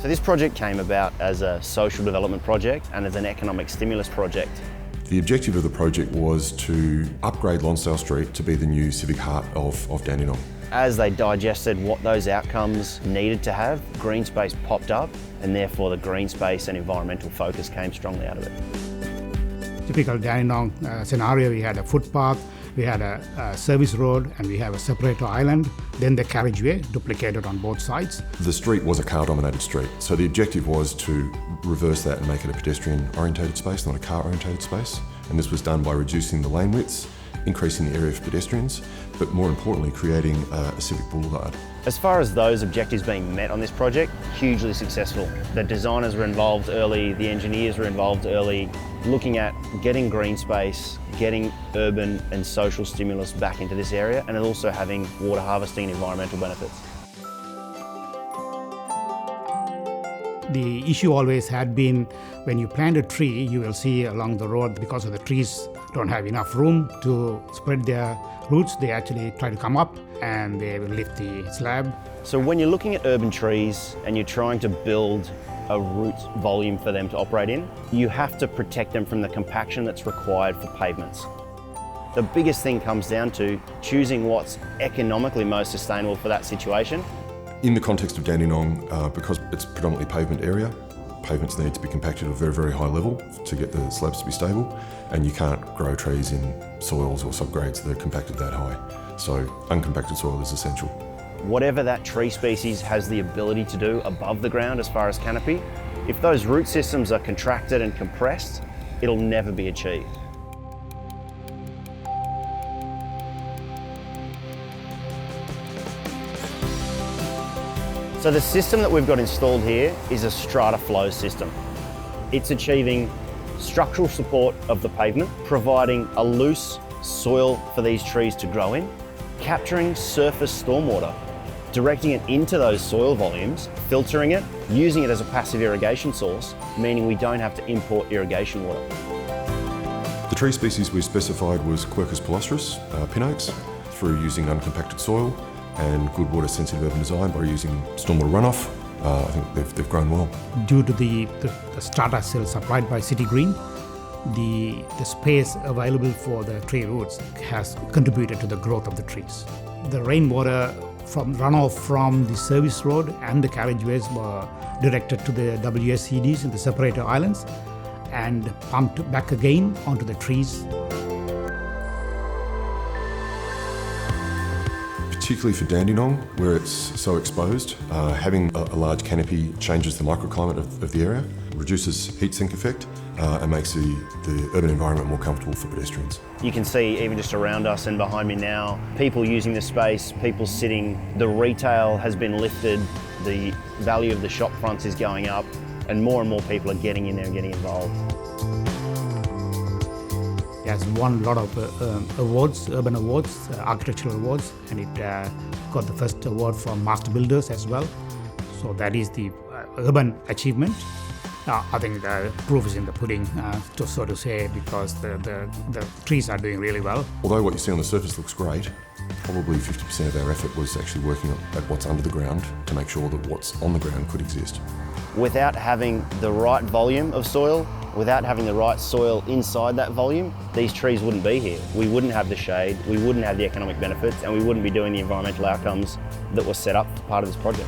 So this project came about as a social development project and as an economic stimulus project. The objective of the project was to upgrade Lonsdale Street to be the new civic heart of Dandenong. As they digested what those outcomes needed to have, green space popped up, and therefore the green space and environmental focus came strongly out of it. Typical Dandenong scenario, we had a footpath, we had a service road, and we have a separator island, then the carriageway duplicated on both sides. The street was a car-dominated street, so the objective was to reverse that and make it a pedestrian-orientated space, not a car-orientated space. And this was done by reducing the lane widths, increasing the area for pedestrians, but more importantly, creating a civic boulevard. As far as those objectives being met on this project, hugely successful. The designers were involved early, the engineers were involved early, looking at getting green space, getting urban and social stimulus back into this area, and also having water harvesting and environmental benefits. The issue always had been when you plant a tree, you will see along the road, because of the trees don't have enough room to spread their roots, they actually try to come up and they will lift the slab. So when you're looking at urban trees and you're trying to build a root volume for them to operate in, you have to protect them from the compaction that's required for pavements. The biggest thing comes down to choosing what's economically most sustainable for that situation. In the context of Dandenong, because it's predominantly pavement area, pavements need to be compacted at a very, very high level to get the slabs to be stable, and you can't grow trees in soils or subgrades that are compacted that high. So uncompacted soil is essential. Whatever that tree species has the ability to do above the ground as far as canopy, if those root systems are contracted and compressed, it'll never be achieved. So the system that we've got installed here is a Stratavault system. It's achieving structural support of the pavement, providing a loose soil for these trees to grow in, capturing surface stormwater, directing it into those soil volumes, filtering it, using it as a passive irrigation source, meaning we don't have to import irrigation water. The tree species we specified was Quercus palustris, pin oaks, through using uncompacted soil and good water sensitive urban design by using stormwater runoff. I think they've grown well. Due to the strata cells supplied by Citygreen, the space available for the tree roots has contributed to the growth of the trees. The rainwater from runoff from the service road and the carriageways were directed to the WSCDs in the separator islands and pumped back again onto the trees. Particularly for Dandenong, where it's so exposed, having a large canopy changes the microclimate of the area, reduces heat sink effect, and makes the urban environment more comfortable for pedestrians. You can see even just around us and behind me now, people using the space, people sitting, the retail has been lifted, the value of the shop fronts is going up, and more people are getting in there and getting involved. It has won a lot of awards, urban awards, architectural awards, and it got the first award from Master Builders as well. So that is the urban achievement. I think the proof is in the pudding, so to say, because the trees are doing really well. Although what you see on the surface looks great, probably 50% of our effort was actually working at what's under the ground to make sure that what's on the ground could exist. Without having the right volume of soil, without having the right soil inside that volume, these trees wouldn't be here. We wouldn't have the shade, we wouldn't have the economic benefits, and we wouldn't be doing the environmental outcomes that were set up as part of this project.